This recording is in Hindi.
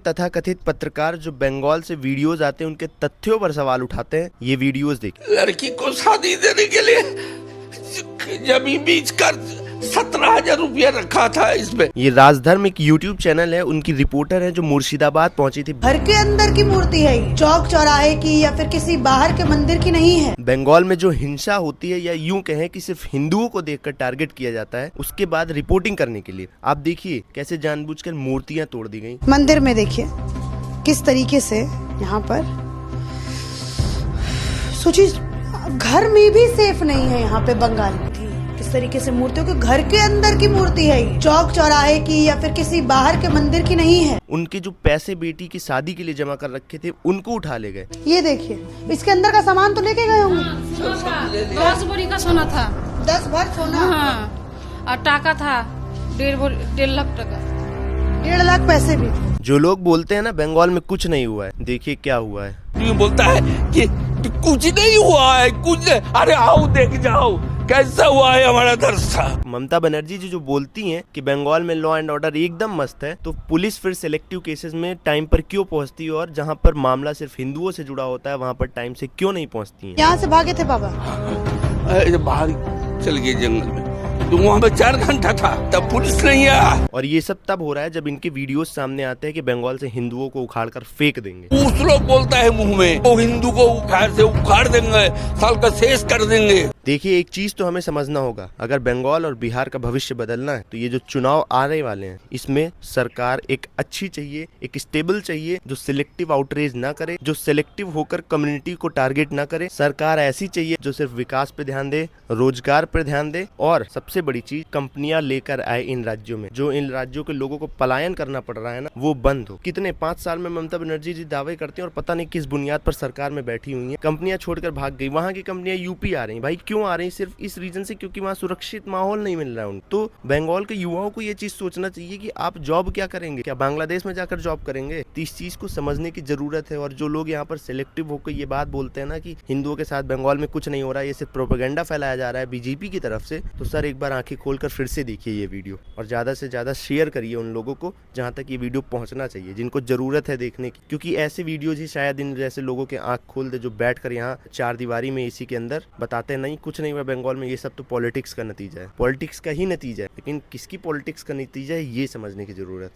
तथाकथित पत्रकार जो बंगाल से वीडियोस आते हैं उनके तथ्यों पर सवाल उठाते हैं। ये वीडियोस देखिए। लड़की को शादी देने के लिए जमीन बेच कर 17,000 रुपया रखा था इसमें। ये राजधर्म एक यूट्यूब चैनल है, उनकी रिपोर्टर है जो मुर्शिदाबाद पहुंची थी। घर के अंदर की मूर्ति है ये, चौक चौराहे की या फिर किसी बाहर के मंदिर की नहीं है। बंगाल में जो हिंसा होती है या यूं कहें कि सिर्फ हिंदुओं को देखकर टारगेट किया जाता है, उसके बाद रिपोर्टिंग करने के लिए आप देखिए कैसे जानबूझकर मूर्तियां तोड़ दी गई। मंदिर में देखिए किस तरीके से यहाँ पर सोचिए, घर में भी सेफ नहीं है यहाँ पे बंगाल में। किस तरीके से मूर्तियों के घर के अंदर की मूर्ति है ये, चौक चौराहे की या फिर किसी बाहर के मंदिर की नहीं है। उनके जो पैसे बेटी की शादी के लिए जमा कर रखे थे उनको उठा ले गए। ये देखिए, इसके अंदर का सामान तो लेके गए होंगे। 10 बोरी का सोना था। 10 भर सोना। हाँ, और टाका था 1.5 लाख टाका। 1.5 लाख पैसे भी। जो लोग बोलते हैं ना बंगाल में कुछ नहीं हुआ है, देखिए क्या हुआ है। ये बोलता है कि कुछ नहीं हुआ है, कुछ नहीं। अरे आओ देख जाओ कैसा हुआ है हमारा दरसा। ममता बनर्जी जी जो बोलती हैं कि बंगाल में लॉ एंड ऑर्डर एकदम मस्त है, तो पुलिस फिर सिलेक्टिव केसेस में टाइम पर क्यों पहुंचती है, और जहां पर मामला सिर्फ हिंदुओं से जुड़ा होता है वहां पर टाइम से क्यों नहीं पहुंचती है। यहाँ से भागे थे बाबा। बाहर चल गए जंगल में, तो वहाँ पे 4 घंटा था तब पुलिस नहीं आया। और ये सब तब हो रहा है जब इनके वीडियोस सामने आते हैं कि बंगाल से हिंदुओं को उखाड़ कर फेंक देंगे। उस लोग बोलता है मुंह में वो हिंदू को उखाड़ से उखाड़ देंगे, साल का शेष कर देंगे। देखिए एक चीज तो हमें समझना होगा, अगर बंगाल और बिहार का भविष्य बदलना है तो ये जो चुनाव आने वाले हैं इसमें सरकार एक अच्छी चाहिए, एक स्टेबल चाहिए, जो सिलेक्टिव आउटरीच ना करे, जो सिलेक्टिव होकर कम्युनिटी को टारगेट ना करे। सरकार ऐसी चाहिए जो सिर्फ विकास पे ध्यान दे, रोजगार पर ध्यान दे, और सबसे बड़ी चीज कंपनियां लेकर आए इन राज्यों में। जो इन राज्यों के लोगों को पलायन करना पड़ रहा है ना, वो बंद हो। कितने 5 साल में ममता बनर्जी जी दावे करते हैं और पता नहीं किस बुनियाद पर सरकार में बैठी हुई है, कंपनियां छोड़कर भाग गई। वहां की कंपनियां यूपी आ रही, भाई क्यों आ रही? सिर्फ इस रीजन से क्योंकि वहाँ सुरक्षित माहौल नहीं मिल रहा है उनको। तो बंगाल के युवाओं को ये चीज सोचना चाहिए कि आप जॉब क्या करेंगे, क्या बांग्लादेश में जाकर जॉब करेंगे? तो इस चीज को समझने की जरूरत है। और जो लोग यहाँ पर सिलेक्टिव होकर ये बात बोलते हैं ना कि हिंदुओं के साथ बंगाल में कुछ नहीं हो रहा है, ये सिर्फ प्रोपेगेंडा फैलाया जा रहा है बीजेपी की तरफ से, तो सर एक बार आंखें खोलकर फिर से देखिए ये वीडियो, और ज्यादा से ज्यादा शेयर करिए उन लोगों को जहां तक ये वीडियो पहुंचना चाहिए, जिनको जरूरत है देखने की। क्योंकि ऐसे वीडियोज ही शायद इन जैसे लोगों के आंख खोल दे जो बैठकर यहाँ 4 दीवारी में एसी के अंदर बताते नहीं कुछ नहीं हुआ बंगाल में। ये सब तो पॉलिटिक्स का नतीजा है, पॉलिटिक्स का ही नतीजा है, लेकिन किसकी पॉलिटिक्स का नतीजा है ये समझने की जरूरत है।